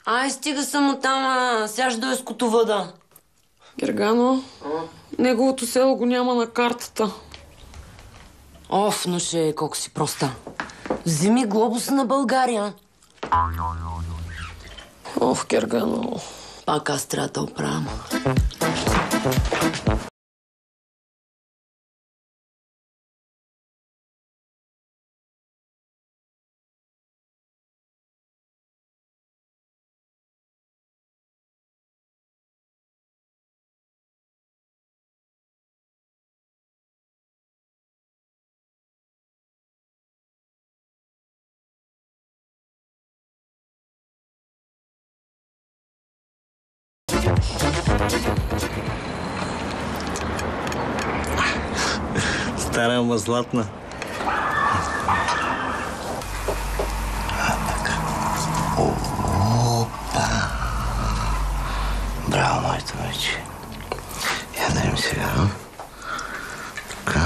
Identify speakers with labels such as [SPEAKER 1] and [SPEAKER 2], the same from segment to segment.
[SPEAKER 1] Ай, стига само там, сяж до ескотовъда.
[SPEAKER 2] Гергано, неговото село го няма на картата.
[SPEAKER 1] Оф, нуше, колко си проста. Вземи глобуса на България.
[SPEAKER 2] Оф, Гергано.
[SPEAKER 1] Пак аз трябва да оправям.
[SPEAKER 3] Стара, ама златна. Опа! Браво, моето вече. Я даем сега. Така.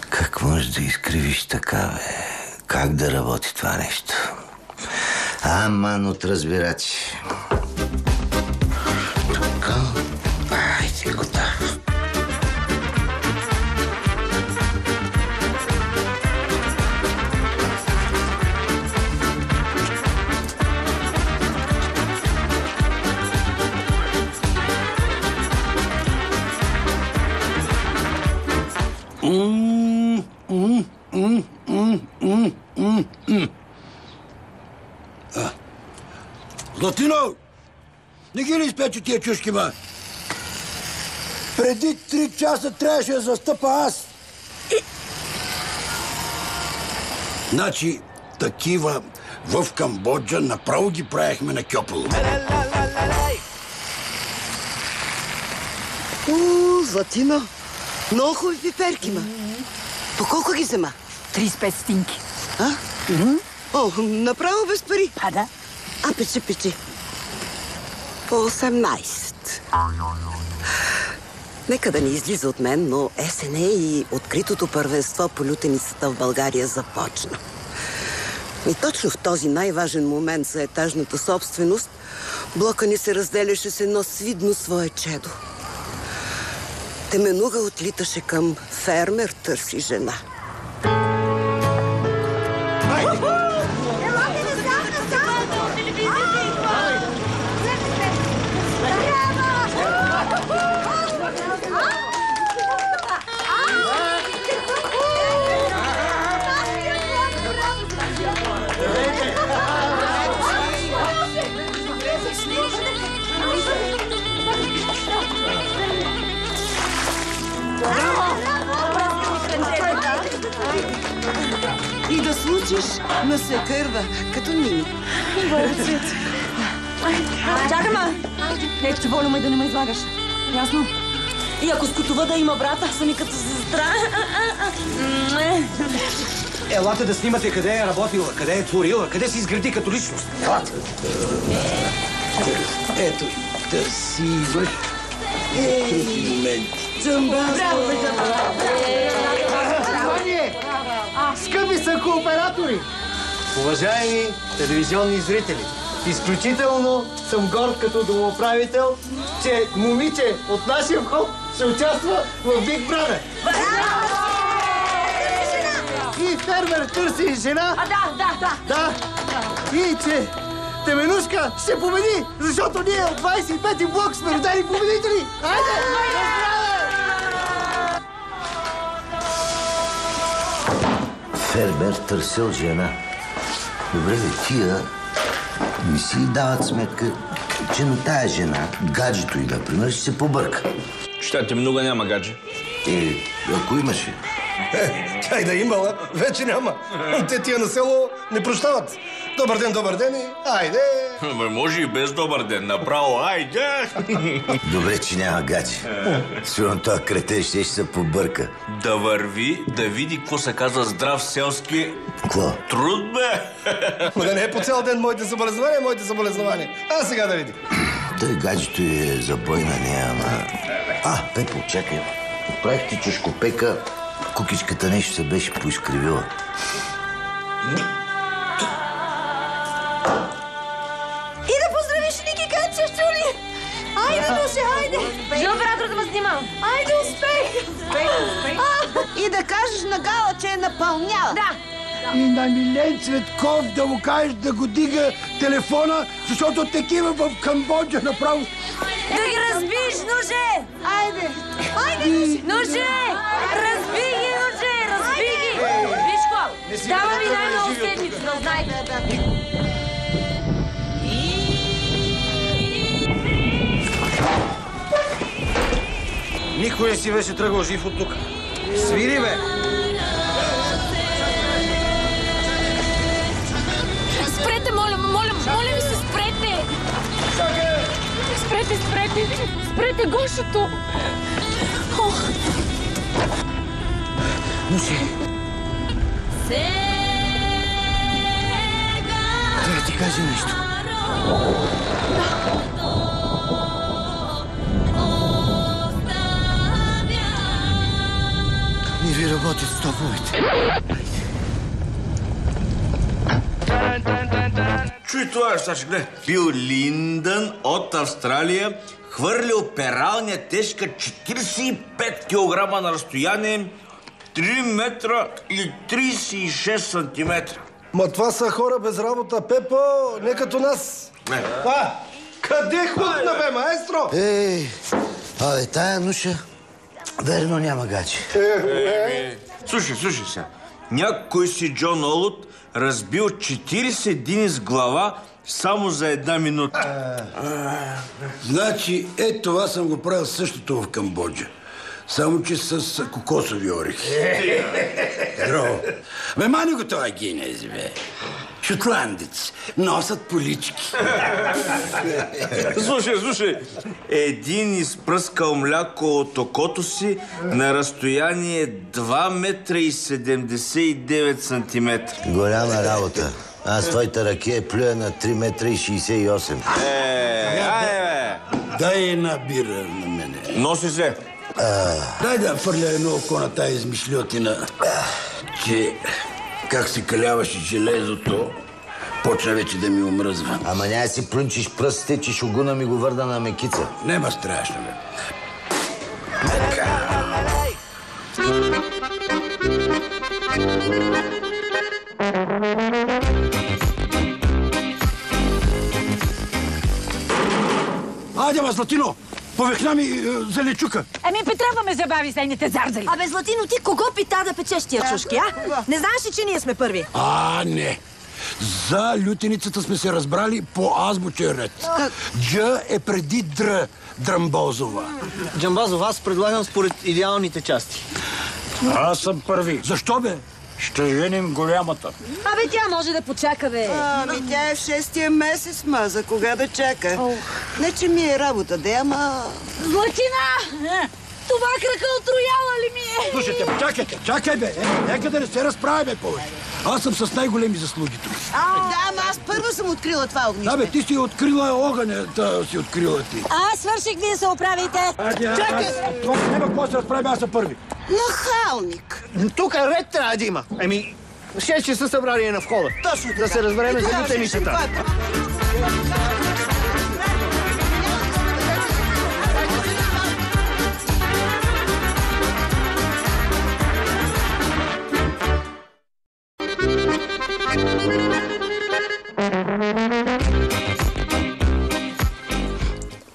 [SPEAKER 3] Как можеш да изкривиш така, бе? Как да работи това нещо? Аман от разбирачи. Така. Айде го да.
[SPEAKER 4] Златино! Не ги ли изпече тия чушки, ма? Преди 3 часа трябваше да застъпа аз. Значи, такива в Камбоджа направо ги правихме на кьополо.
[SPEAKER 5] Златино, много хубави пиперки, ма. По колко ги взема?
[SPEAKER 6] 35 стинки.
[SPEAKER 5] А? О, направо без пари.
[SPEAKER 6] А, да.
[SPEAKER 5] А, печи. По 18. Нека да не излиза от мен, но СН и откритото първенство по лютеницата в България започна. И точно в този най-важен момент за етажната собственост блока ни се разделяше с едно свидно свое чедо. Теменуга отлиташе към фермер, търси жена. И да случиш на се кърва, като Нини.
[SPEAKER 6] Цвет. Чакай, ма! Не, че воля ме да не ме излагаш. Ясно? И ако скотова да има брата, са ми като сестра.
[SPEAKER 7] Елате да снимате къде е работила, къде е творила, къде се изгради като личност. Елате.
[SPEAKER 4] Ето, да си имаш други моменти.
[SPEAKER 7] Скъпи са кооператори! Уважаеми телевизионни зрители, изключително съм горд като домоуправител, че момиче от нашия вход се участва в Big Brother. И фермер търси жена.
[SPEAKER 6] Да.
[SPEAKER 7] Да. И че Теменушка Нуша ще победи, защото ние от 25-ти блок сме родени победители! Айде!
[SPEAKER 3] Фербер търсил жена. Добре, тия не си дават сметка, че на тая жена, гаджето й, например, ще се побърка.
[SPEAKER 8] Щете, много няма гадже.
[SPEAKER 3] Ако имаше.
[SPEAKER 9] Тя и да имала, вече няма. Те тия на село не прощават. Добър ден и айде.
[SPEAKER 8] Може и без добър ден. Направо, айде.
[SPEAKER 3] Добре, че няма гадже. Сигурно този кретен ще се побърка.
[SPEAKER 8] Да върви, да види какво се казва здрав селски...
[SPEAKER 3] Какво?
[SPEAKER 8] Труд, бе!
[SPEAKER 9] Но да не е по цял ден моите съболезнования. А сега да види.
[SPEAKER 3] Той гаджето е забойна нея, ама... Пепо, чакай. Правих ти чушкопека, кукичката нещо се беше поизкривила.
[SPEAKER 6] И да поздравиш Ники Канчев, чули! Айде, Нуше, айде! Жил оператор да ме снима. Айде, успех!
[SPEAKER 5] И да кажеш на Гала, че е напълняла.
[SPEAKER 6] Да.
[SPEAKER 4] И на Милен Цветков да му кажеш да го дига телефона, защото такива в Камбоджа направо...
[SPEAKER 6] Да ги разбиш, Нуше!
[SPEAKER 5] Айде!
[SPEAKER 6] Айде, Нуше! Разби ги, Нуше! Разби ги! Виж какво? Дава ми най-много седмица, да знаете.
[SPEAKER 7] Никой не си беше тръгвал жив от тук. Свири, бе!
[SPEAKER 2] Спрете, моля ви се, спрете! Спрете гошето!
[SPEAKER 7] Нуше! Трябва да ти кажа нещо. Не ви работят стоповете.
[SPEAKER 8] Чуй това, Саши, гледай. Бил Линдън от Австралия, хвърлил пералня тежка 45 кг на разстояние 3 метра и 36 сантиметра.
[SPEAKER 9] Ма това са хора без работа, Пепо, не като нас. Къде хлътна, бе, маестро?
[SPEAKER 3] Тая Нуша, верно няма гадже.
[SPEAKER 8] Слушай сега. Някой си Джон Олут разбил 40 дини с глава само за 1 минута.
[SPEAKER 4] Значи, това съм го правил същото в Камбоджа. Само, че с кокосови орехи. Здраво. Бе, мани го това гинез, бе. Шотландец. Носят полички.
[SPEAKER 8] Слушай. Един изпръскал мляко от окото си на разстояние 2 метра и 79 сантиметра.
[SPEAKER 3] Голяма работа. Аз твоята ракия плюя на 3 метра и 68.
[SPEAKER 4] Дай една бира на мене.
[SPEAKER 8] Носи се.
[SPEAKER 4] Дай да фърля едно око на тая измишлетина, че как се каляваше железото, почна вече да ми омръзва.
[SPEAKER 3] Ама няма си плюнчиш пръстите, че шугуна ми го върна на мекица.
[SPEAKER 4] Нема страшно, бе. Айде, ма, Златино! Повехна ми зеленчука.
[SPEAKER 6] Петрава ме забави с нейните зарзали.
[SPEAKER 10] Златино, ти кого пита да печеш тия чушки, Не знаеш ли, че ние сме първи?
[SPEAKER 4] Не. За лютеницата сме се разбрали по азбучен ред. Дж е преди Др. Драмбозова.
[SPEAKER 7] Джамбазов, аз предлагам според идеалните части.
[SPEAKER 4] Аз съм първи. Защо, бе? Ще женим голямата.
[SPEAKER 10] Тя може да почака, бе.
[SPEAKER 5] Тя е в 6-тия месец, ма. За кога да чака? Не, че ми е работа, ама...
[SPEAKER 6] Златина! Това крака от рояла ли ми е?
[SPEAKER 4] Слушайте, чакай, бе. Нека да не се разправяме повече. Аз съм с най-големи заслуги тук.
[SPEAKER 5] Ама аз първо съм открила това огнище.
[SPEAKER 4] Да, бе, ти си открила огъня, си открила ти.
[SPEAKER 10] Свърших, вие се оправите.
[SPEAKER 4] Чакай! Това няма какво се разправим, аз съм първи.
[SPEAKER 5] Нахалник.
[SPEAKER 7] Тук ред трябва да има. 6 часа събрание на входа.
[SPEAKER 5] Точно така.
[SPEAKER 7] Да се разбереме за лютеницата.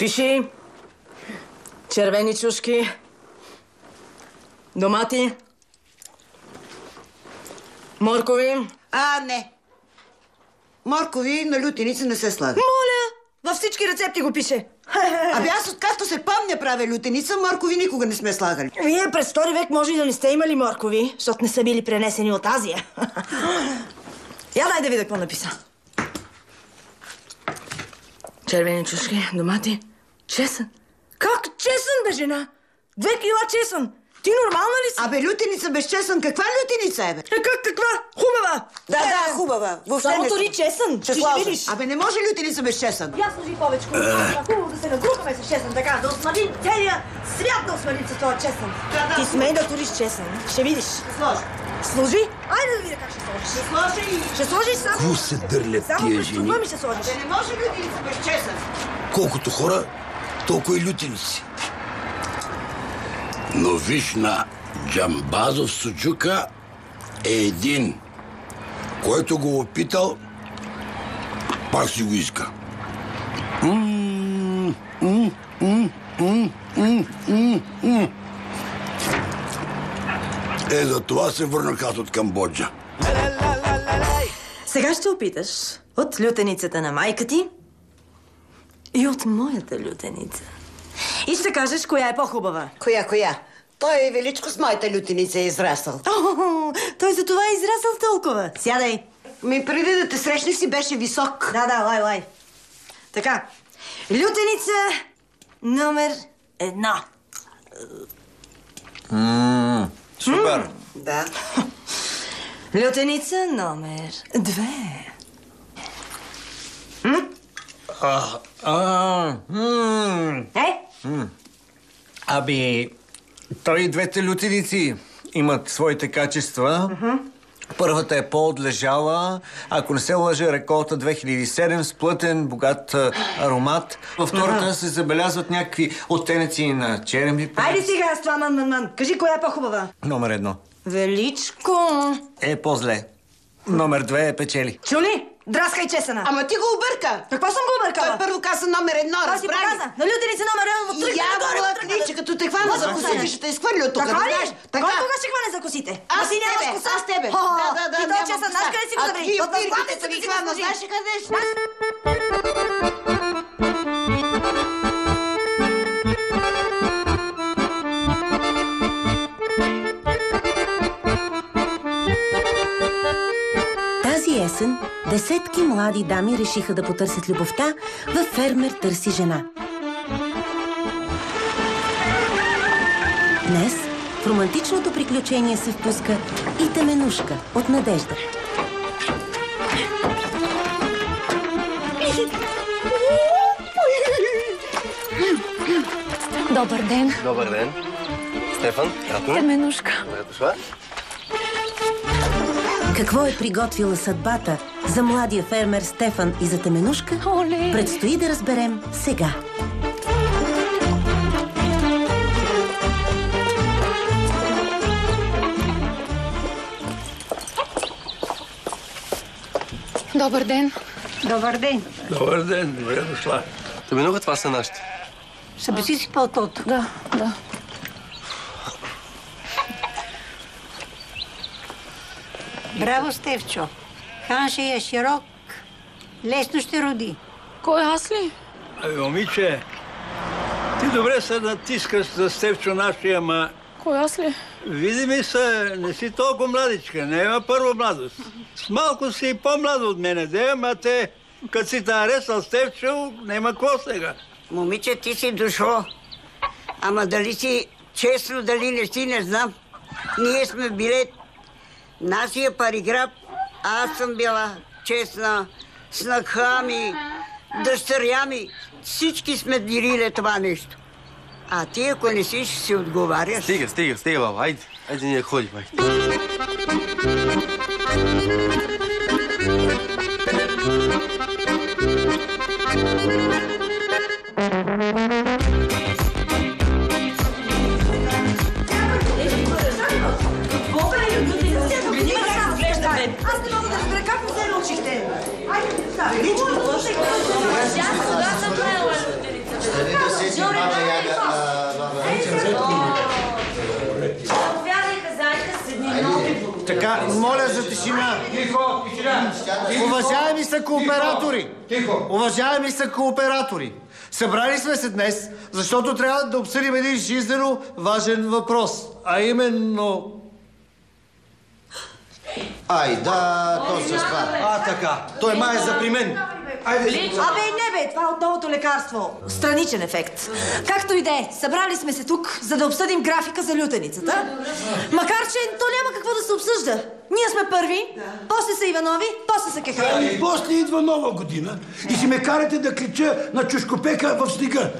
[SPEAKER 10] Пиши. Червени чушки. Домати. Моркови.
[SPEAKER 5] Не. Моркови на лютеница не се слага.
[SPEAKER 10] Моля! Във всички рецепти го пише.
[SPEAKER 5] Аз откакто се помня правя лютеница, моркови никога не сме слагали.
[SPEAKER 10] Вие през втори век може и да не сте имали моркови, защото не са били пренесени от Азия. Я дай да видя какво написа. Червени чушки, домати, чесън. Как чесън, бе, жена? 2 кила чесън. Ти нормална ли си?
[SPEAKER 5] Лютеница без чесън. Каква лютеница е, бе?
[SPEAKER 10] Каква? Хубава.
[SPEAKER 5] Да, хубава.
[SPEAKER 10] Само тори чесън. Ще видиш.
[SPEAKER 5] Не може лютеница без чесън.
[SPEAKER 10] Я служи повече. Хубаво да се нагрупаме с чесън, така, да осмалим целия свят да осмалим с този чесън. Ти смей да туриш чесън. Ще видиш. Служи. Айде да видя как ще сложиш. Ще сложиш само.
[SPEAKER 4] Ку се дърлят
[SPEAKER 10] само
[SPEAKER 4] тия
[SPEAKER 10] през
[SPEAKER 4] жени?
[SPEAKER 10] това ми ще сложиш.
[SPEAKER 5] Не може лютеница без чесън.
[SPEAKER 4] Колкото хора, толкова и лютеници. Но виж, на Джамбазов суджука е един, който го опитал, пак си го иска. За това се върнах аз от Камбоджа.
[SPEAKER 10] Сега ще опиташ от лютеницата на майка ти и от моята лютеница. И ще кажеш коя е по-хубава.
[SPEAKER 5] Коя? Той величко с моята лютеница е израсъл.
[SPEAKER 10] Той за това е израсъл толкова. Сядай.
[SPEAKER 5] Преди да те срещнах си беше висок.
[SPEAKER 10] Да, лай. Така. Лютеница номер 1.
[SPEAKER 7] Супер.
[SPEAKER 5] Да.
[SPEAKER 10] Лютеница номер
[SPEAKER 7] 2. Той и двете лютеници имат своите качества. Първата е по-отлежала, ако не се лъжа, реколта 2007 с плътен, богат аромат. Във втората се забелязват някакви оттенъци на черен.
[SPEAKER 10] Айде сега с това, ман. Кажи коя е по-хубава.
[SPEAKER 7] Номер 1.
[SPEAKER 10] Величко.
[SPEAKER 7] Е по-зле. Номер 2 е печели.
[SPEAKER 10] Чули? Драскай чесъна.
[SPEAKER 5] Ама ти го обърка.
[SPEAKER 10] Какво съм го объркала?
[SPEAKER 5] Той първо каза номер 1,
[SPEAKER 10] разбрали?
[SPEAKER 5] разбрали?
[SPEAKER 10] Си показа. На лютеница номер 1 му тръгна нагоре.
[SPEAKER 5] Кличе, като те хвана за косите, ще те изхвърля от тук.
[SPEAKER 10] Така ли? Кой кога ще хване за косите?
[SPEAKER 5] Аз тебе.
[SPEAKER 10] Да. И този чесън, знаеш къде си го забри?
[SPEAKER 5] От възглавница ги хвана, знаеш ли къде ще?
[SPEAKER 11] Тази есен десетки млади дами решиха да потърсят любовта във Фермер търси жена. Днес в романтичното приключение се впуска и Теменушка от Надежда.
[SPEAKER 12] Добър ден.
[SPEAKER 9] Добър ден. Стефан,
[SPEAKER 12] Теменушка.
[SPEAKER 9] Добре дошла.
[SPEAKER 11] Какво е приготвила съдбата за младия фермер Стефан и за Теменушка?
[SPEAKER 12] Оле!
[SPEAKER 11] Предстои да разберем сега.
[SPEAKER 12] Добър ден.
[SPEAKER 10] Добър ден.
[SPEAKER 4] Добър ден, добре дошла.
[SPEAKER 9] Теменуха, това са нашите.
[SPEAKER 10] Събеси си пълтото.
[SPEAKER 12] Да.
[SPEAKER 13] Браво, Стефчо. Ханша е широк. Лесно ще роди.
[SPEAKER 12] Кой, аз ли?
[SPEAKER 4] Момиче, ти добре се натискаш за Стефчо нашия, ама...
[SPEAKER 12] Кой, аз ли?
[SPEAKER 4] Види ми се, не си толкова младичка, не има първа младост. С малко си и по-млада от мене, ама те, като си те аресал Стефчо, няма какво сега.
[SPEAKER 13] Момиче, ти си дошло. Ама дали си честно, дали не си, не знам. Ние сме били нашия париграф. Аз съм била честна, снаха ми, дъщеря ми. Всички сме дирили това нещо. А ти, ако не си, ще си отговаряш.
[SPEAKER 9] Стига, баба. Айде ние ходим, айде.
[SPEAKER 10] Аз не мога да разбера как не се научихте. Айде, представи.
[SPEAKER 7] моля за тишина.
[SPEAKER 9] Тихо, тишина.
[SPEAKER 7] Уважаеми са кооператори.
[SPEAKER 9] Тихо.
[SPEAKER 7] Уважаеми са кооператори. Събрали сме се днес, защото трябва да обсъдим един жизнено важен въпрос. А именно...
[SPEAKER 3] Ай, да, то се спа.
[SPEAKER 7] Така. Той май е за при мен.
[SPEAKER 10] Абе, не бе, това е от новото лекарство. Страничен ефект. Както и да е, събрали сме се тук, за да обсъдим графика за лютеницата. Макар, че то няма какво да се обсъжда. Ние сме първи, после са Иванови, после са Кехари.
[SPEAKER 4] И после идва нова година и си ме карате да крича на чушкопека в снега.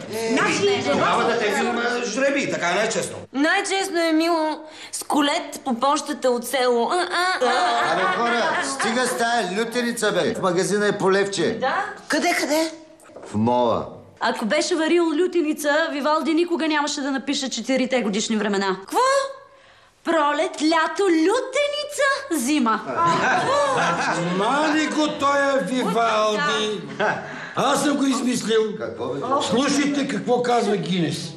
[SPEAKER 9] Тогава да те взима жреби, така не е честно.
[SPEAKER 1] Най-честно е мило с колет по почтата от село.
[SPEAKER 3] Абе, хора, стига с тая лютеница, бе. В магазина е Полевче.
[SPEAKER 1] Да?
[SPEAKER 10] Къде?
[SPEAKER 3] В мола.
[SPEAKER 6] Ако беше варил лютеница, Вивалди никога нямаше да напише 4-те годишни времена.
[SPEAKER 1] Какво?
[SPEAKER 6] Пролет, лято, лютеница, зима.
[SPEAKER 4] Мани го тоя Вивалди. Аз съм го измислил. Слушайте какво казва Гинес.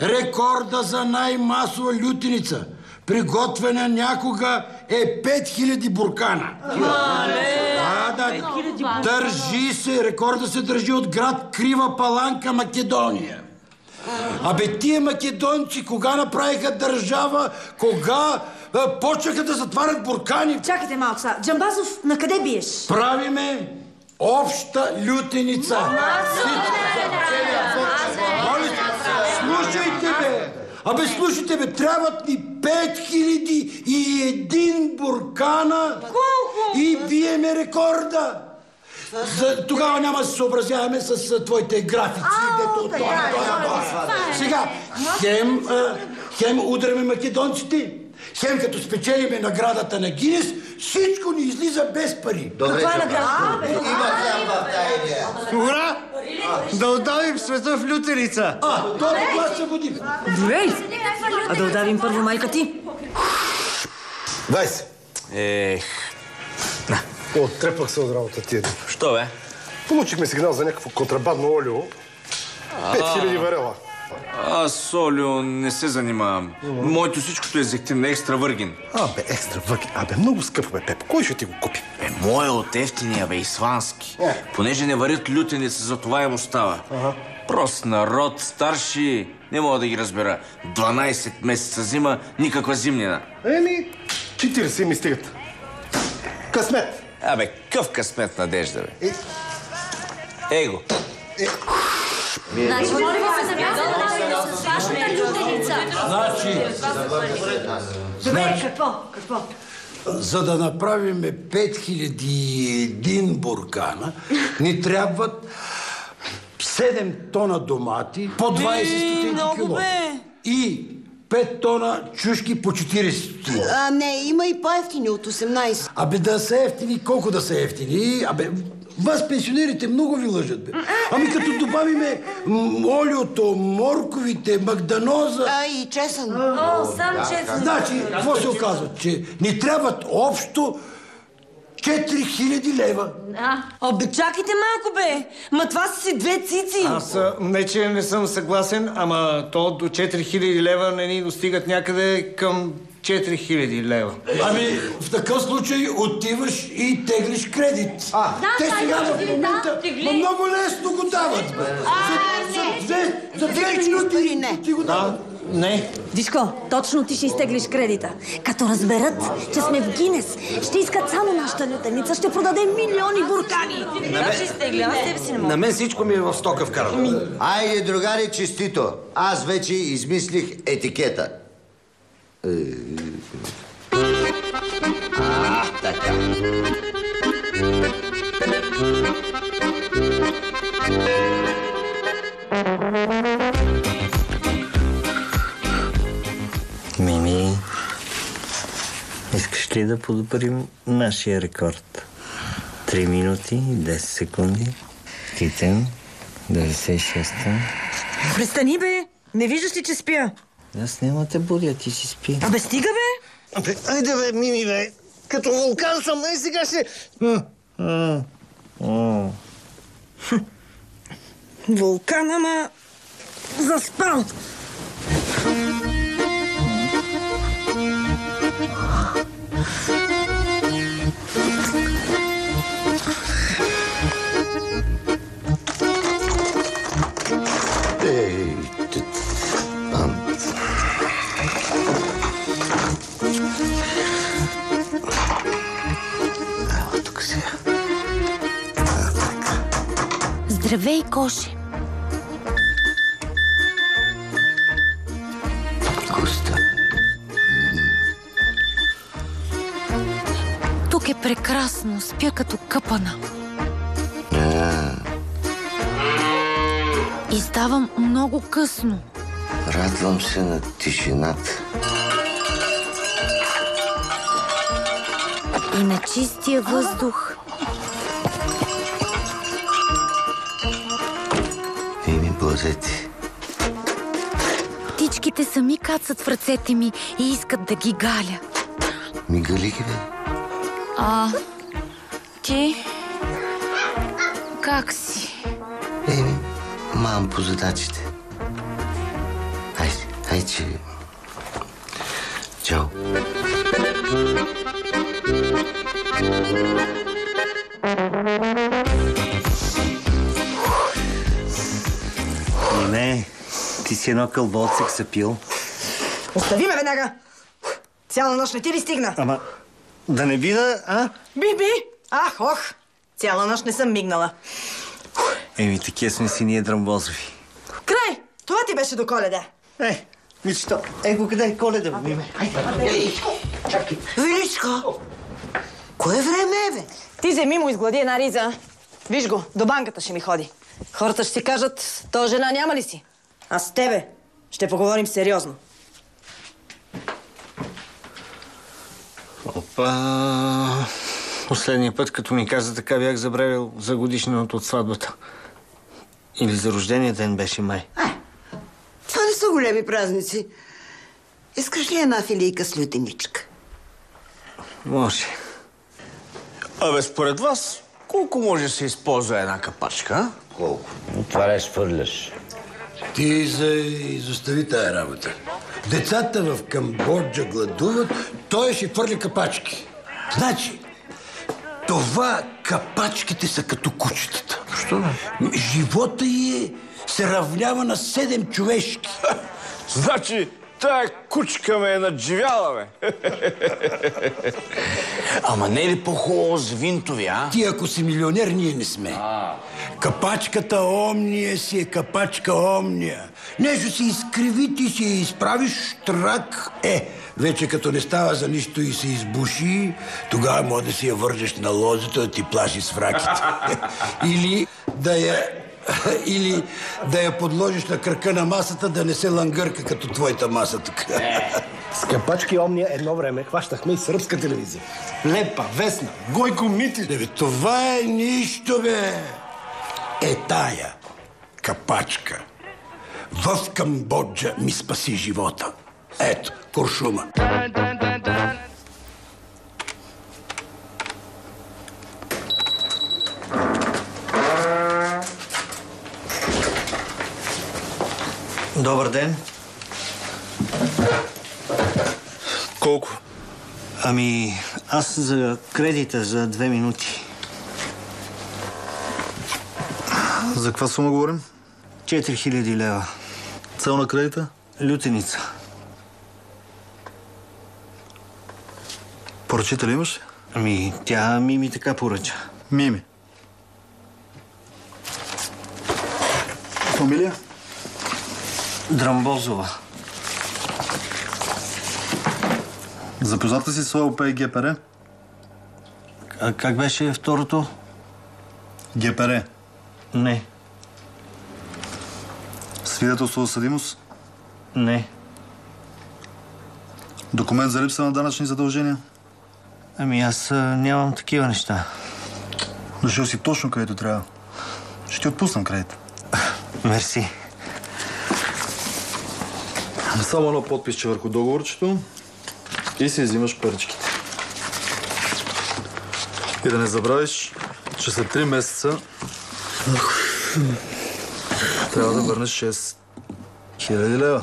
[SPEAKER 4] Рекорда за най-масова лютеница, приготвена някога, е 5000 буркана. Държи се, рекорда се държи от град Крива Паланка, Македония. Абе, тия македонци кога направиха държава, кога почнаха да затварят буркани?
[SPEAKER 10] Чакайте малко са. Джамбазов, на къде биеш?
[SPEAKER 4] Правиме обща лютеница. Слушайте, бе! Абе, слушайте, бе, трябват ни 5001 буркана.
[SPEAKER 1] Колко?
[SPEAKER 4] И биеме рекорда. Тогава няма да се съобразяваме с твоите графици. Сега, хем удряме македонците, хем като спечелиме наградата на Гинес, всичко ни излиза без пари.
[SPEAKER 10] Каква е награда?
[SPEAKER 3] Има хляб в тая идея.
[SPEAKER 7] Ура! Да отдавим света в лютеница.
[SPEAKER 4] Това глас се води.
[SPEAKER 10] Добре. А да удавим първо майка ти.
[SPEAKER 9] 20. Оттрепах се от работа тия ден.
[SPEAKER 8] Що, бе?
[SPEAKER 9] Получихме сигнал за някакво контрабандно олио. 5000 варела.
[SPEAKER 8] Аз с олио не се занимавам. Моето всичкото е зехтин, екстра въргин.
[SPEAKER 9] Екстра въргин. Много скъпо, бе, Пеп. Кой ще ти го купи?
[SPEAKER 8] Моя е от ефтиния, бе, исландски. Понеже не варят лютеница, за това им остава. Прост народ, старши, не мога да ги разбера. 12 месеца зима, никаква зимнина.
[SPEAKER 9] 40 ми стигат. Късмет.
[SPEAKER 8] Къв късмет, Надежда, бе. Ей го.
[SPEAKER 6] Значи, моля ви се, забягаме с вашата лютеница.
[SPEAKER 10] Добре, какво?
[SPEAKER 4] За да направим 5001 буркана, ни трябват 7 тона домати по 20 стотинки кило. И 5 тона чушки по 40 стотинки.
[SPEAKER 5] Не, има и по-евтини от 18.
[SPEAKER 4] Абе, да са ефтини, колко да са ефтини? Вас пенсионерите много ви лъжат, бе. Като добавиме олиото, морковите, магданоза...
[SPEAKER 5] И чесън.
[SPEAKER 6] Сам чесън.
[SPEAKER 4] Значи, какво се оказва? Че ни трябват общо 4000 лева.
[SPEAKER 10] Чакайте малко, бе. Ма това са си 2 цици.
[SPEAKER 7] Аз не, че не съм съгласен, ама то до 4000 лева не ни достигат някъде към 4000 лева.
[SPEAKER 4] В такъв случай отиваш и теглиш кредит. Те сега в момента много лесно го дават. За 2 минути ти го дават.
[SPEAKER 7] Не.
[SPEAKER 10] Вишко, точно ти ще изтеглиш кредита. Като разберат, че сме в Гинес, ще искат само нашата лютеница, ще продадем милиони буркани.
[SPEAKER 9] На мен всичко ми е в стока вкарано.
[SPEAKER 3] Айде, другари, честито. Аз вече измислих етикета. Така.
[SPEAKER 14] Мими, искаш ли да подобрим нашия рекорд? 3 минути, 10 секунди. Титен, 96-та.
[SPEAKER 10] Престани, бе! Не виждаш ли, че спя?
[SPEAKER 14] Аз няма те будя, ти си спи.
[SPEAKER 10] Стига, бе!
[SPEAKER 7] Айде, бе, Мими, бе! Като вулкан съм, сега ще...
[SPEAKER 10] Вулкан, ама... заспал!
[SPEAKER 11] Здравей, Коше.
[SPEAKER 3] Коста.
[SPEAKER 12] Тук е прекрасно. Спя като къпана. И ставам много късно.
[SPEAKER 3] Радвам се на тишината.
[SPEAKER 11] И на чистия въздух.
[SPEAKER 3] Еми, бъдете.
[SPEAKER 12] Птичките сами кацат в ръцете ми и искат да ги галя.
[SPEAKER 3] Ми гали ги, бе.
[SPEAKER 12] Ти? Как си?
[SPEAKER 3] Еми, мам по задачите. Хайде, че... Чао.
[SPEAKER 14] Не, ти си едно кълбо от сексапил.
[SPEAKER 10] Остави ме веднага! Цяла нощ не ти ли стигна?
[SPEAKER 14] Ама, да не би да, а?
[SPEAKER 10] Би! Ах, ох! Цяла нощ не съм мигнала.
[SPEAKER 14] Еми, такива сме си ние дръмбозови.
[SPEAKER 10] Край! Това ти беше до Коледа.
[SPEAKER 14] Мичто, го къде е Коледа, миме?
[SPEAKER 10] Чакай. Величко! Кое време е, бе? Ти вземи му изглади една риза. Виж го, до банката ще ми ходи. Хората ще си кажат, то жена няма ли си? А с тебе ще поговорим сериозно.
[SPEAKER 14] Опа! Последния път, като ми каза така, бях забравил за годишнината от сватбата. Или за рождения ден беше май.
[SPEAKER 5] Това не са големи празници. Искаш ли една филийка с лютеничка?
[SPEAKER 14] Може.
[SPEAKER 8] Абе, според вас, колко може да се използва една капачка, а?
[SPEAKER 3] Колко? Това не свърляш.
[SPEAKER 4] Ти изостави тая работа. Децата в Камбоджа гладуват, той ще хвърли капачки. Значи, това капачките са като кучетата.
[SPEAKER 8] Що?
[SPEAKER 4] Живота й се равнява на 7 човешки.
[SPEAKER 8] Значи, тая кучка ме е надживяла, бе. Ама не е ли по-хубаво с винтови, а?
[SPEAKER 4] Ти, ако си милионер, ние не сме. Капачката Омния си е капачка Омния. Нещо си изкриви, ти си изправиш штрак. Вече като не става за нищо и се избуши, тогава може да си я вържеш на лозето, да ти плаши с враките. Или да я подложиш на кръка на масата, да не се лангърка като твоята маса тук.
[SPEAKER 9] С капачки Омния едно време хващахме и сръбска телевизия. Лепа, Весна, Гойко Мити.
[SPEAKER 4] Това е нищо, бе. Тая капачка в Камбоджа ми спаси живота. Ето, куршума.
[SPEAKER 14] Добър ден.
[SPEAKER 8] Колко?
[SPEAKER 14] Ами, аз за кредита за 2 минути.
[SPEAKER 15] За каква сума говорим?
[SPEAKER 14] 4000 лева.
[SPEAKER 15] Цел на кредита?
[SPEAKER 14] Лютеница.
[SPEAKER 15] Поръчител имаш?
[SPEAKER 14] Ами, тя Мими така поръча.
[SPEAKER 15] Мими. Фамилия?
[SPEAKER 14] Драмбозова.
[SPEAKER 15] Запозната си с ОЛП и ГПР?
[SPEAKER 14] А как беше второто?
[SPEAKER 15] ГПР.
[SPEAKER 14] Не.
[SPEAKER 15] Свидетелство за съдимост?
[SPEAKER 14] Не.
[SPEAKER 15] Документ за липса на данъчни задължения?
[SPEAKER 14] Ами аз нямам такива неща.
[SPEAKER 15] Дошъл си точно където трябва. Ще ти отпуснам кредит.
[SPEAKER 14] Мерси.
[SPEAKER 15] Само едно подписче върху договорчето и си взимаш паричките. И да не забравиш, че след 3 месеца трябва да върнеш 6000 лева.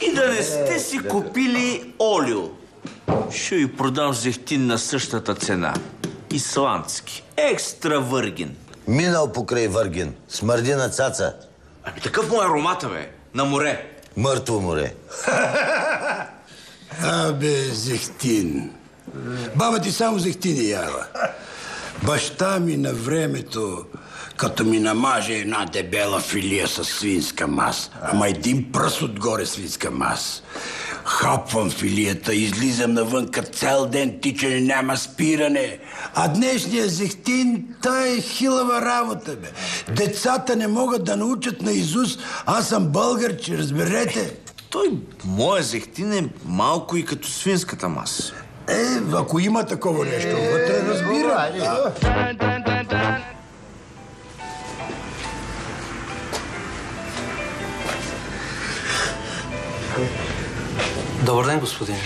[SPEAKER 8] И да не сте си купили олио, ще ви продам зехтин на същата цена. Исландски. Екстра въргин.
[SPEAKER 3] Минал покрай въргин. Смърди на цаца.
[SPEAKER 8] Ами такъв му е аромата, бе. На море.
[SPEAKER 3] Мъртво море.
[SPEAKER 4] Абе, зехтин. Баба ти само зехтини ява. Баща ми на времето, като ми намаже една дебела филия с свинска маса, ама един пръст отгоре свинска маса. Хапвам филията, излизам навънка цял ден, тичане, няма спиране. А днешния зехтин, та е хилава работа, бе. Децата не могат да научат наизуст. Аз съм българче, разберете.
[SPEAKER 8] Моя зехтин е малко и като свинската маса.
[SPEAKER 4] Ако има такова нещо, вътре разбира.
[SPEAKER 14] Добър ден, господин.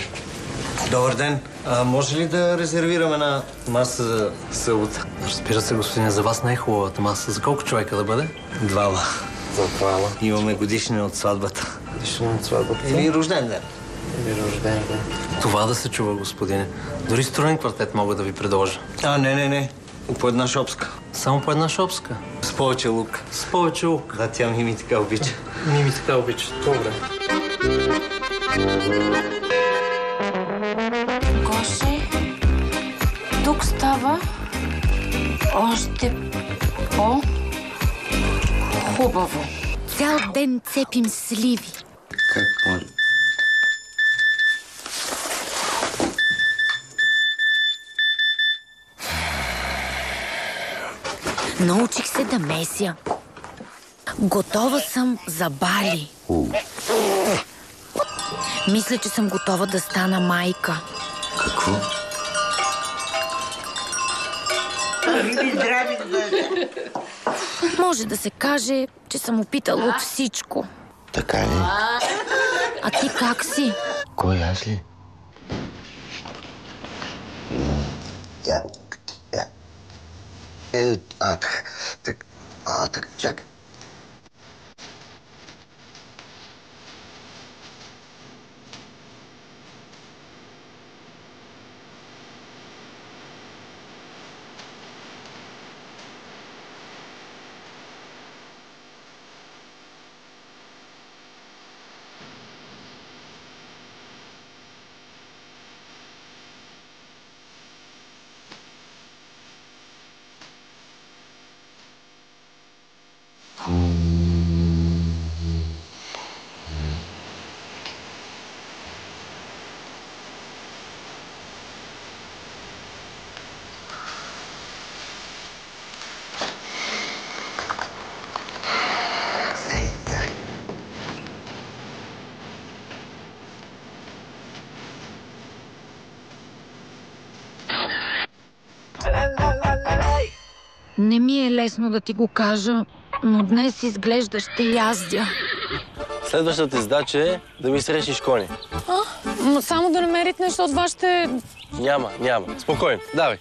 [SPEAKER 14] Добър ден. Може ли да резервираме една маса за събота?
[SPEAKER 16] Разбира се, господин, за вас не е хубавата маса. За колко човека да бъде?
[SPEAKER 14] Двама.
[SPEAKER 16] За двама.
[SPEAKER 14] Имаме годишнина от сватбата.
[SPEAKER 16] Годишнина от сватбата?
[SPEAKER 14] Или рожден ден.
[SPEAKER 16] Това да се чува, господине. Дори струнен квартет мога да ви предложа.
[SPEAKER 14] Не. По една шопска.
[SPEAKER 16] Само по една шопска?
[SPEAKER 14] С повече лук.
[SPEAKER 16] С повече лук?
[SPEAKER 14] Да, тя ми така обича.
[SPEAKER 16] Ми така обича. Добре.
[SPEAKER 12] Гоше, тук става още по-хубаво. Цял ден цепим сливи.
[SPEAKER 3] Как може?
[SPEAKER 12] Научих се да меся. Готова съм за бали. Мисля, че съм готова да стана майка.
[SPEAKER 3] Какво?
[SPEAKER 12] Може да се каже, че съм опитала от всичко.
[SPEAKER 3] Така ли?
[SPEAKER 12] А ти как си?
[SPEAKER 3] Кой, аз ли? Чакай.
[SPEAKER 12] Не ми е лесно да ти го кажа, но днес изглежда ще яздя.
[SPEAKER 15] Следващата задача е да ми срещиш кони.
[SPEAKER 2] Но само да намерите нещо от вашите...
[SPEAKER 15] Няма. Спокойно. Давай.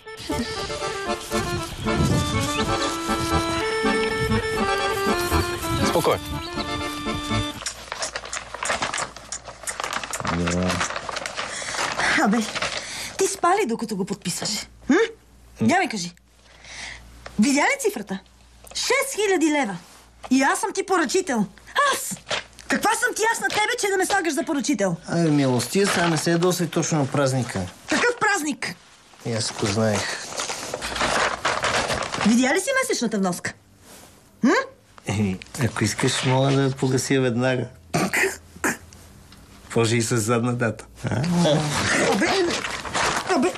[SPEAKER 15] Спокойно.
[SPEAKER 10] Абе, ти спали докато го подписваш? Я ми кажи. Видя ли цифрата? 6000 лева. И аз съм ти поръчител. Аз! Каква съм ти аз на тебе, че да ме слагаш за поръчител?
[SPEAKER 14] Милостия, сега не се ядосай точно на празника.
[SPEAKER 10] Какъв празник?
[SPEAKER 14] И аз го знаех.
[SPEAKER 10] Видя ли си месечната вноска?
[SPEAKER 14] Ако искаш, мога да погася веднага. Може и с задна дата.
[SPEAKER 10] Абе!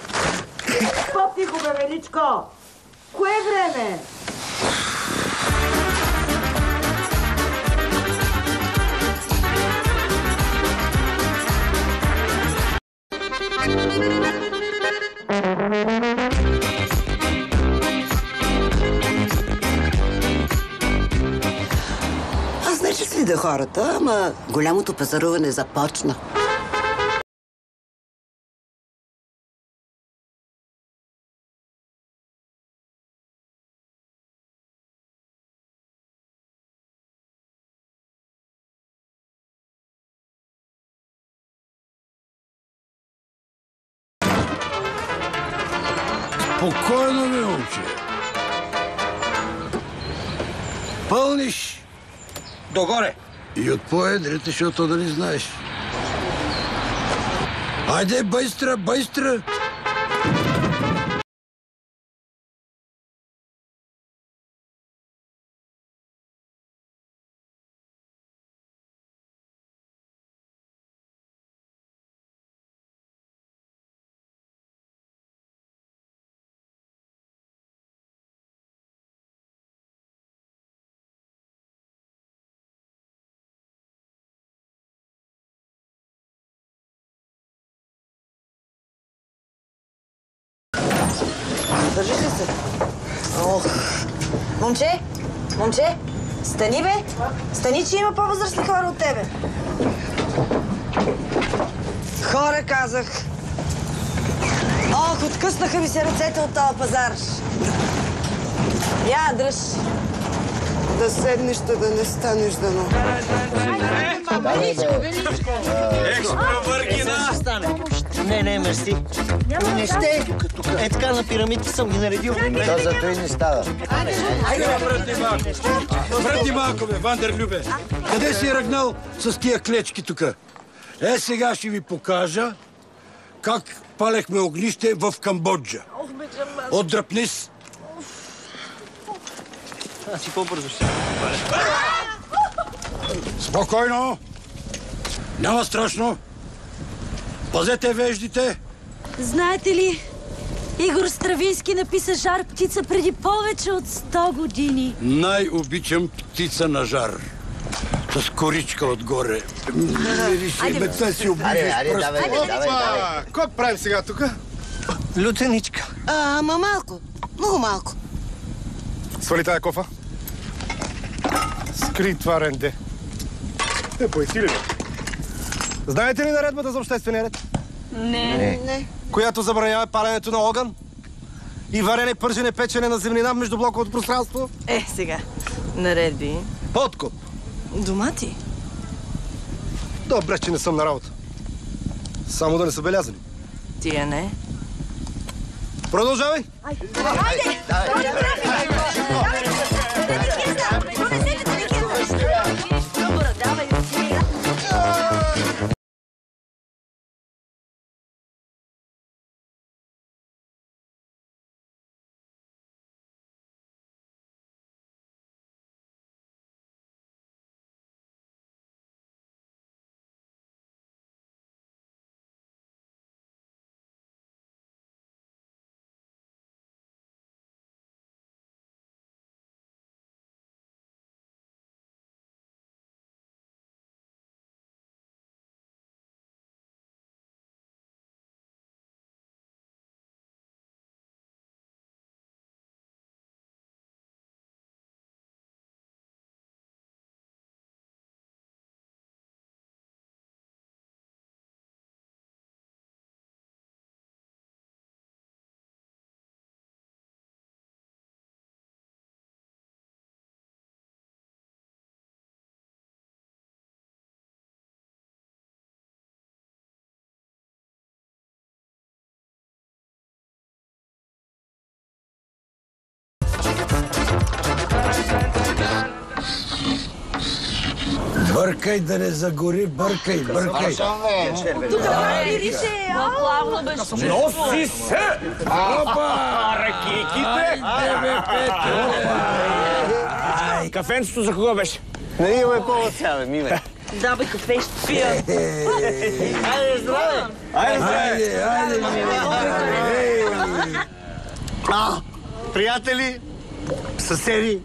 [SPEAKER 10] По-тихо, бе, Величко! Кое време?
[SPEAKER 5] Аз не че следя хората, ама голямото пазаруване започна.
[SPEAKER 4] Спокойно, ми, момче. Пълниш.
[SPEAKER 8] Догоре.
[SPEAKER 4] И от по-едрите, защото да не знаеш. Айде, быстро, быстро!
[SPEAKER 10] Държиш ли се? Ох. Момче! Момче! Стани, бе! Стани, че има по-възрастни хора от тебе. Хора, казах. Ох, откъснаха ми се ръцете от този пазар. Я, дръж. Да седнеш, да не станеш дано.
[SPEAKER 8] Екстра въргина!
[SPEAKER 7] Не, мерси. Не сте. Е така на пирамидите съм ги наредил.
[SPEAKER 3] То зато и не става.
[SPEAKER 4] Врати малко, бе, Вандерлюбе. Къде си ръгнал с тия клечки тука? Сега ще ви покажа как палехме огнище в Камбоджа. Отдръпни с...
[SPEAKER 7] Аз си по-бързо ще.
[SPEAKER 4] Спокойно! Няма страшно. Пазете веждите.
[SPEAKER 6] Знаете ли, Игор Стравински написа Жар птица преди повече от 100 години.
[SPEAKER 4] Най-обичам птица на жар. С коричка отгоре. Мета си оближеш пръста.
[SPEAKER 9] Какво правим сега тук?
[SPEAKER 7] Лютеничка.
[SPEAKER 5] Ама малко. Много малко.
[SPEAKER 9] Свали тая кофа. Скри това ренде. Поеси ли? Знаете ли наредбата за обществения ред?
[SPEAKER 5] Не.
[SPEAKER 9] Която забранява паленето на огън и варене, пържене, печене на землина в междублоковото пространство?
[SPEAKER 10] Сега. Наредби.
[SPEAKER 9] Подкуп.
[SPEAKER 10] Домати.
[SPEAKER 9] Добре, че не съм на работа. Само да не са белязани.
[SPEAKER 10] Тия не.
[SPEAKER 9] Продължавай!
[SPEAKER 10] Айде!
[SPEAKER 4] Бъркай да не загори, бъркай.
[SPEAKER 10] Тук да видите, плавно беше.
[SPEAKER 8] Носи се! Опа! Ракиките! Кафенцето за кого беше?
[SPEAKER 7] Не имаме повод сега, бе, миле.
[SPEAKER 10] Да, бе, кафе ще пия.
[SPEAKER 7] Айде, здраве!
[SPEAKER 4] Айде!
[SPEAKER 7] Приятели, съседи,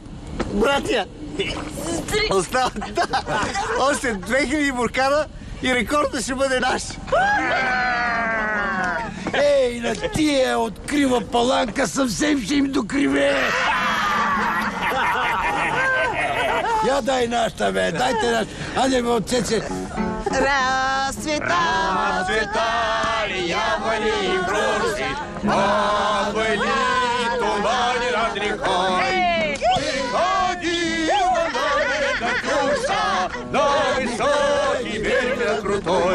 [SPEAKER 7] братя! Остават, да! Още 2000 буркана и рекордът ще бъде наш!
[SPEAKER 4] Ей, на тия открива паланка съвсем ще им докриве! Я дай нашата, бе, дайте нашата. Айде, бе, от цеце.
[SPEAKER 5] Разцветали
[SPEAKER 8] ябълни и грозди, падали тумани над рекой. На високий берег крутой.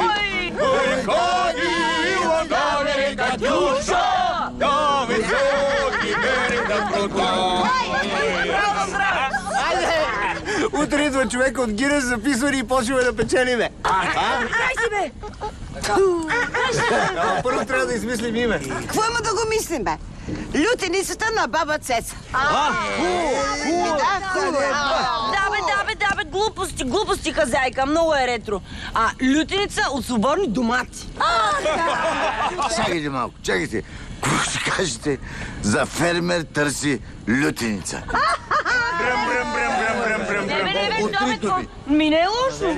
[SPEAKER 8] Выходила на берег Катюша, на высокий берег крутой.
[SPEAKER 7] Утре идва човек от Гинес, записване и почваме да печелиме.
[SPEAKER 10] Ай си, бе!
[SPEAKER 7] Първо трябва да измислим име.
[SPEAKER 5] Какво има да го мислим, бе? Лютеницата на баба Цеца.
[SPEAKER 6] Да, бе, глупости, хазяйка, много е ретро. Лютеница от свободни домати.
[SPEAKER 3] Чакайте малко, чакайте. Какво ще кажете за фермер търси лютеница?
[SPEAKER 6] Открито ми. Ми не е лошо.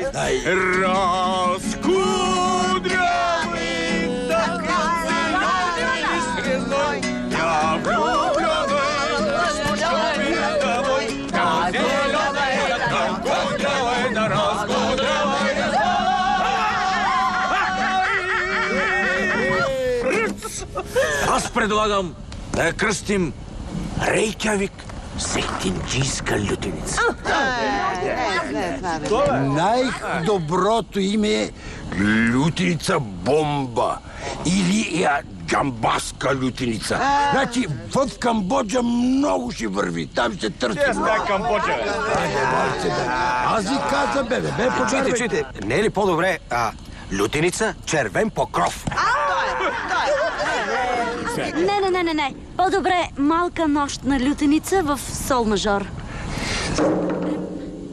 [SPEAKER 8] Аз предлагам да я кръстим Рейкявик Сехтинджийска лютеница.
[SPEAKER 4] Най-доброто име е лютеница бомба или джамбаска лютеница. Значи в Камбоджа много ще върви. Там ще търсим.
[SPEAKER 8] Камбоджа.
[SPEAKER 4] Аз ви каза, бе, повярвайте.
[SPEAKER 7] Чуйте, не е ли по-добре лютеница, червен покров?
[SPEAKER 17] Не. По-добре малка нощ на лютеница в сол мажор.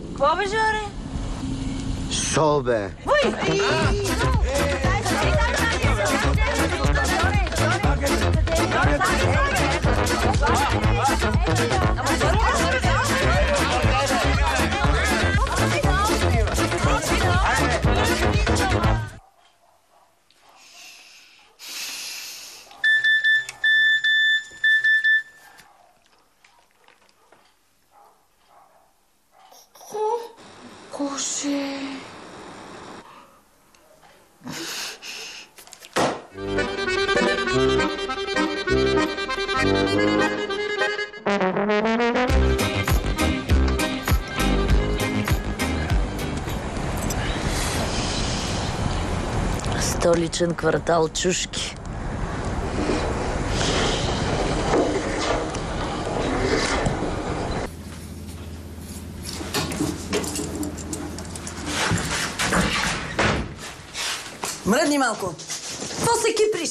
[SPEAKER 6] Какво бе, Жоре?
[SPEAKER 3] Сол, бе.
[SPEAKER 2] Коше.
[SPEAKER 17] Столичен квартал Чушки.
[SPEAKER 10] Мръдни малко. Какво се киприш?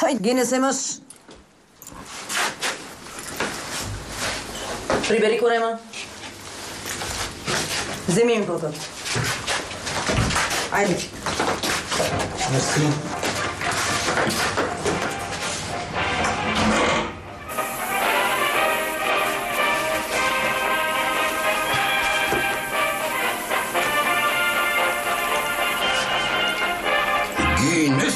[SPEAKER 10] Той Гинес е мъж. Прибери корема. Вземи ми пълта. Айде.
[SPEAKER 7] Мерси.
[SPEAKER 4] Гинес?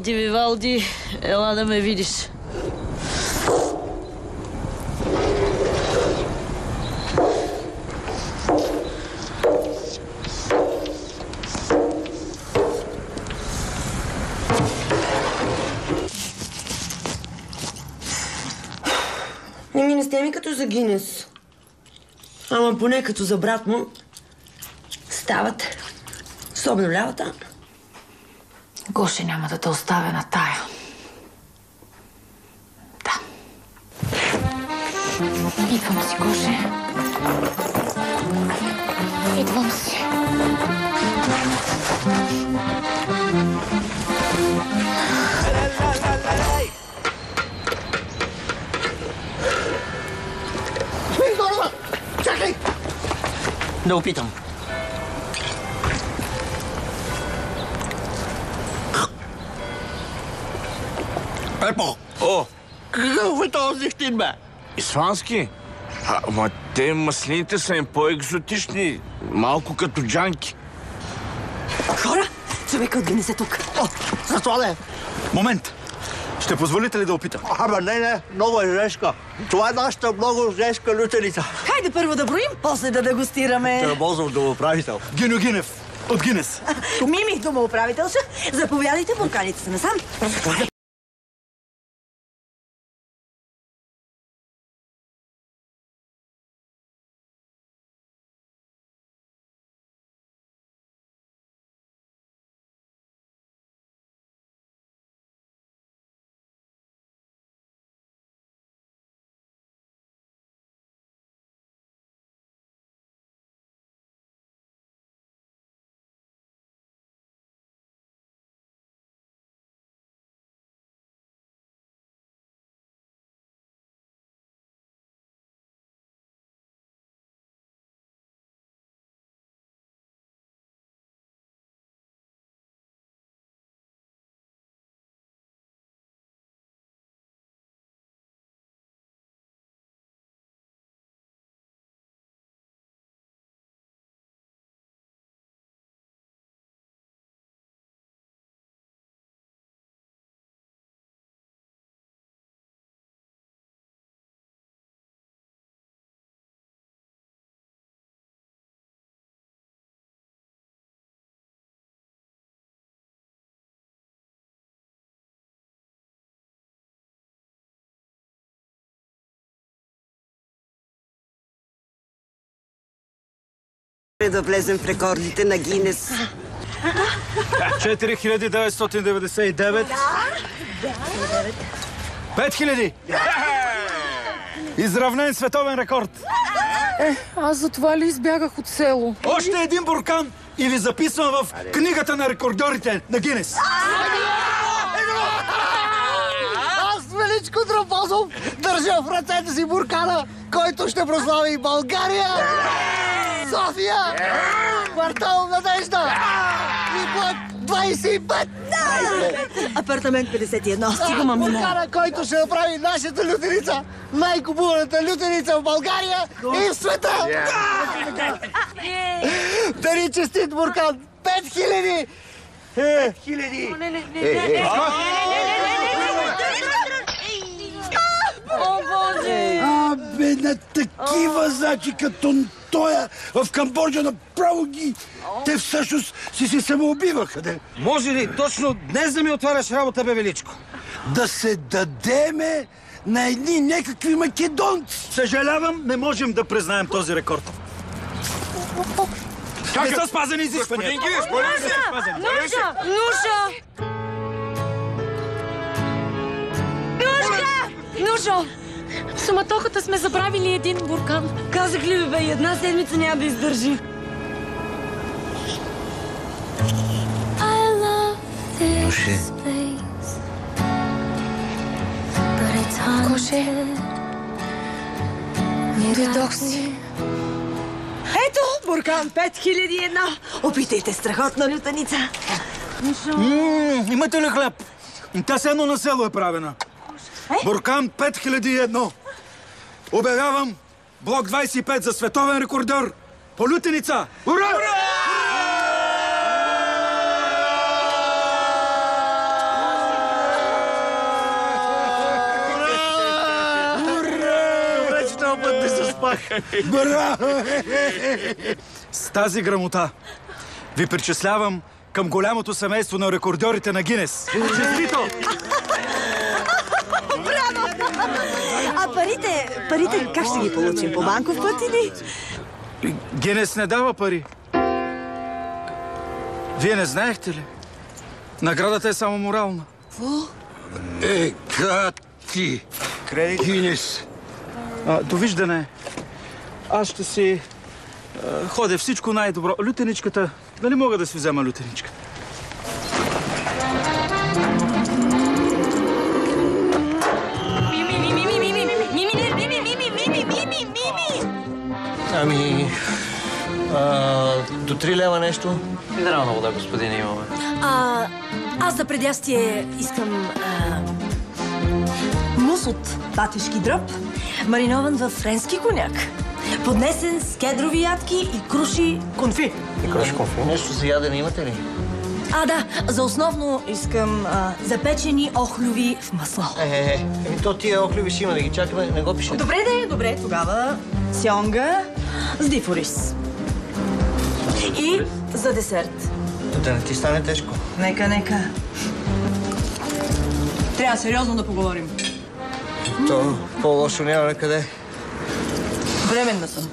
[SPEAKER 17] Вивалди, ела да ме видиш.
[SPEAKER 6] Не сте ми като за Гинес. Ама поне като за брат му. Ставате. С обновлявата.
[SPEAKER 12] Гоше няма да те оставя на тая. Да. Идвам си, Гоше. Идвам си.
[SPEAKER 7] Чакай!
[SPEAKER 16] Да опитам.
[SPEAKER 8] Епо! О!
[SPEAKER 7] Какъв е този зехтин, бе?
[SPEAKER 8] Исландски? Ама те маслините са им по-екзотични. Малко като джанки.
[SPEAKER 10] Хора, човека от Гинес е тук.
[SPEAKER 7] О, за това да е.
[SPEAKER 15] Момент! Ще позволите ли да опитам?
[SPEAKER 7] Ама не, много е жешка. Това е нашата много жешка лютеница.
[SPEAKER 10] Хайде първо да броим, после да дегустираме.
[SPEAKER 7] Чербозов домоуправител.
[SPEAKER 15] Гиньо Гинев от Гинес.
[SPEAKER 10] Мими, домоуправителша, заповядайте, бурканите се насам.
[SPEAKER 5] да влезем в рекордите на Гинес.
[SPEAKER 18] 4999. 5000. Изравнен световен рекорд.
[SPEAKER 2] Аз за това ли избягах от село?
[SPEAKER 18] Още един буркан и ви записвам в книгата на рекордьорите на Гинес.
[SPEAKER 7] Аз, Величко Тропозов, държа в ръцете си буркана, който ще прослави и България, София, квартал Надежда и блок 25.
[SPEAKER 10] Апартамент 51. Стига, мамина.
[SPEAKER 7] Буркана, който ще направи нашата лютеница най-купуваната лютеница в България и в света. Да ни честит, буркан! 5000! 5000!
[SPEAKER 10] О, Боже!
[SPEAKER 4] Абе, на такива, значи, като тоя в Камбоджа направо ги... Те всъщност си самоубиваха, де.
[SPEAKER 18] Може ли точно днес да ми отваряш работа, бе, Величко?
[SPEAKER 4] Да се дадеме на едни някакви македонци.
[SPEAKER 18] Съжалявам, не можем да признаем този рекорд. Не са спазени изискванията.
[SPEAKER 2] Нушо! В суматохата сме забравили един буркан.
[SPEAKER 6] Казах ли, бе, една седмица няма да издържи.
[SPEAKER 3] Нуше.
[SPEAKER 2] Коше, дойдох си.
[SPEAKER 10] Ето, буркан 5001. Опитайте, страхотна лютеница.
[SPEAKER 18] Имате ли хляб? Тя се едно на село е правена. Буркан 5001. Обявявам блок 25 за световен рекордьор по лютеница. Ура!
[SPEAKER 7] Добре, че този път не се спах.
[SPEAKER 18] Браво! С тази грамота ви причислявам към голямото семейство на рекордьорите на Гинес. Честито!
[SPEAKER 10] Браво! А парите как ще ги получим? По банков път или?
[SPEAKER 18] Гинес не дава пари. Вие не знаехте ли? Наградата е само морална.
[SPEAKER 4] Ти! Кредит Гинес.
[SPEAKER 18] Довиждане. Аз ще си ходя всичко най-добро. Лютеничката. Дали мога да си взема лютеничката?
[SPEAKER 7] Ами... до 3 лева нещо?
[SPEAKER 16] Минерална вода, господин, имаме.
[SPEAKER 10] Аз за предястие искам мус от патешки дръб, маринован във френски коняк, поднесен с кедрови ядки и круши конфи.
[SPEAKER 7] И круши конфи? Нещо за ядене имате ли?
[SPEAKER 10] Да, за основно искам запечени охлюви в масло.
[SPEAKER 7] То тия охлюви си има да ги чакаме, не го пише.
[SPEAKER 10] Добре, тогава сьонга с дифорис. И за десерт.
[SPEAKER 7] Да не ти стане тежко.
[SPEAKER 10] Нека. Трябва сериозно да поговорим.
[SPEAKER 7] То по-лошо няма на къде.
[SPEAKER 10] Временна съм.